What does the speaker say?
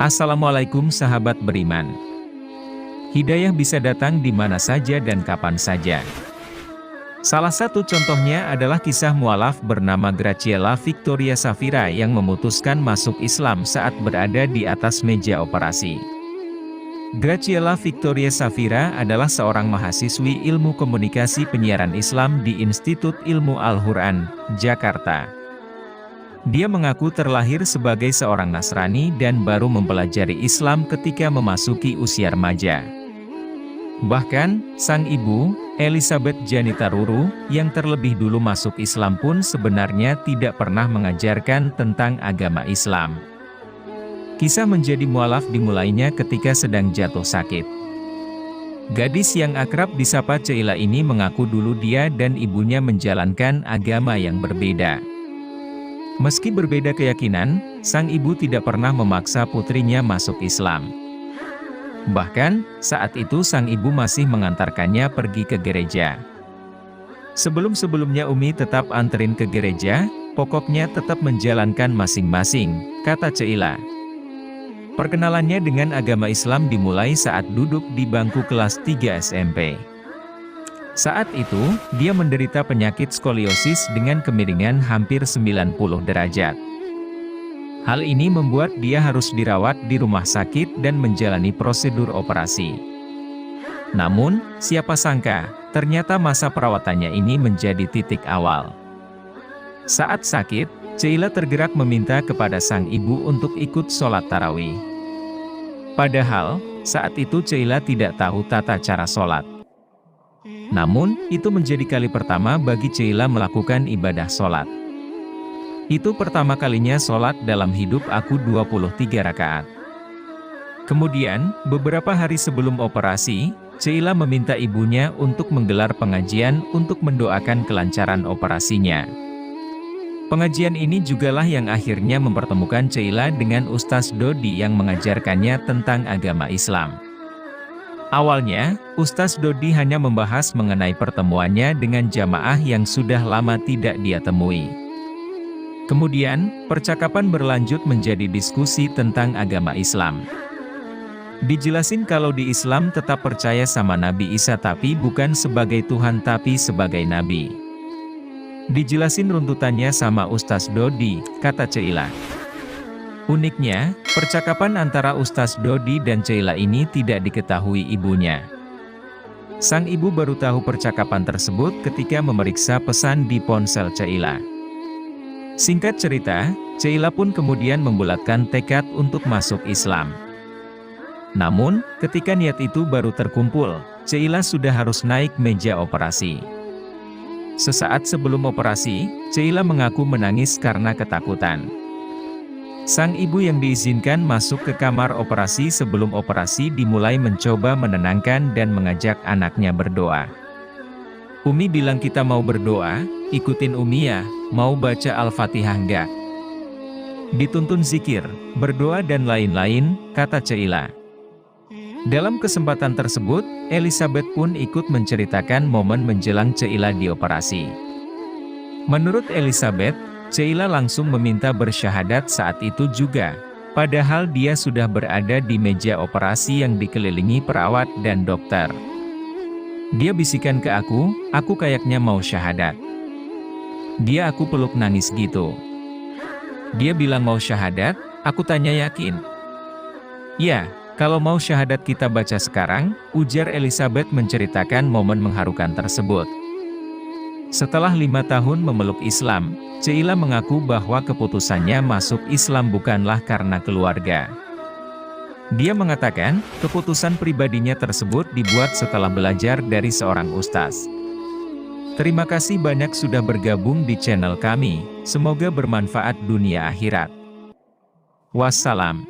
Assalamualaikum sahabat beriman. Hidayah bisa datang di mana saja dan kapan saja. Salah satu contohnya adalah kisah mualaf bernama Graciela Victoria Safira yang memutuskan masuk Islam saat berada di atas meja operasi. Graciela Victoria Safira adalah seorang mahasiswi ilmu komunikasi penyiaran Islam di Institut Ilmu Al-Quran, Jakarta. Dia mengaku terlahir sebagai seorang Nasrani dan baru mempelajari Islam ketika memasuki usia remaja. Bahkan, sang ibu, Elizabeth Janita Ruru, yang terlebih dulu masuk Islam pun sebenarnya tidak pernah mengajarkan tentang agama Islam. Kisah menjadi mualaf dimulainya ketika sedang jatuh sakit. Gadis yang akrab disapa Ceila ini mengaku dulu dia dan ibunya menjalankan agama yang berbeda. Meski berbeda keyakinan, sang ibu tidak pernah memaksa putrinya masuk Islam. Bahkan, saat itu sang ibu masih mengantarkannya pergi ke gereja. Sebelum-sebelumnya Umi tetap anterin ke gereja, pokoknya tetap menjalankan masing-masing, kata Ceila. Perkenalannya dengan agama Islam dimulai saat duduk di bangku kelas 3 SMP. Saat itu, dia menderita penyakit skoliosis dengan kemiringan hampir 90 derajat. Hal ini membuat dia harus dirawat di rumah sakit dan menjalani prosedur operasi. Namun, siapa sangka, ternyata masa perawatannya ini menjadi titik awal. Saat sakit, Ceila tergerak meminta kepada sang ibu untuk ikut sholat tarawih. Padahal, saat itu Ceila tidak tahu tata cara sholat. Namun, itu menjadi kali pertama bagi Ceila melakukan ibadah sholat. Itu pertama kalinya sholat dalam hidup aku 23 rakaat. Kemudian, beberapa hari sebelum operasi, Ceila meminta ibunya untuk menggelar pengajian untuk mendoakan kelancaran operasinya. Pengajian ini jugalah yang akhirnya mempertemukan Ceila dengan Ustaz Dodi yang mengajarkannya tentang agama Islam. Awalnya, Ustaz Dodi hanya membahas mengenai pertemuannya dengan jamaah yang sudah lama tidak dia temui. Kemudian, percakapan berlanjut menjadi diskusi tentang agama Islam. Dijelasin kalau di Islam tetap percaya sama Nabi Isa tapi bukan sebagai Tuhan tapi sebagai Nabi. Dijelasin runtutannya sama Ustaz Dodi, kata Ceila. Uniknya, percakapan antara Ustaz Dodi dan Ceila ini tidak diketahui ibunya. Sang ibu baru tahu percakapan tersebut ketika memeriksa pesan di ponsel Ceila. Singkat cerita, Ceila pun kemudian membulatkan tekad untuk masuk Islam. Namun, ketika niat itu baru terkumpul, Ceila sudah harus naik meja operasi. Sesaat sebelum operasi, Ceila mengaku menangis karena ketakutan. Sang ibu yang diizinkan masuk ke kamar operasi sebelum operasi dimulai mencoba menenangkan dan mengajak anaknya berdoa. Umi bilang kita mau berdoa, ikutin Umi ya, mau baca Al-Fatihah enggak? Dituntun zikir, berdoa dan lain-lain, kata Ceila. Dalam kesempatan tersebut, Elizabeth pun ikut menceritakan momen menjelang Ceila dioperasi. Menurut Elizabeth, Ceila langsung meminta bersyahadat saat itu juga, padahal dia sudah berada di meja operasi yang dikelilingi perawat dan dokter. Dia bisikan ke aku kayaknya mau syahadat. Dia aku peluk nangis gitu. Dia bilang mau syahadat, aku tanya yakin. Ya, kalau mau syahadat kita baca sekarang, ujar Elizabeth menceritakan momen mengharukan tersebut. Setelah 5 tahun memeluk Islam, Ceila mengaku bahwa keputusannya masuk Islam bukanlah karena keluarga. Dia mengatakan, keputusan pribadinya tersebut dibuat setelah belajar dari seorang ustaz. Terima kasih banyak sudah bergabung di channel kami, semoga bermanfaat dunia akhirat. Wassalam.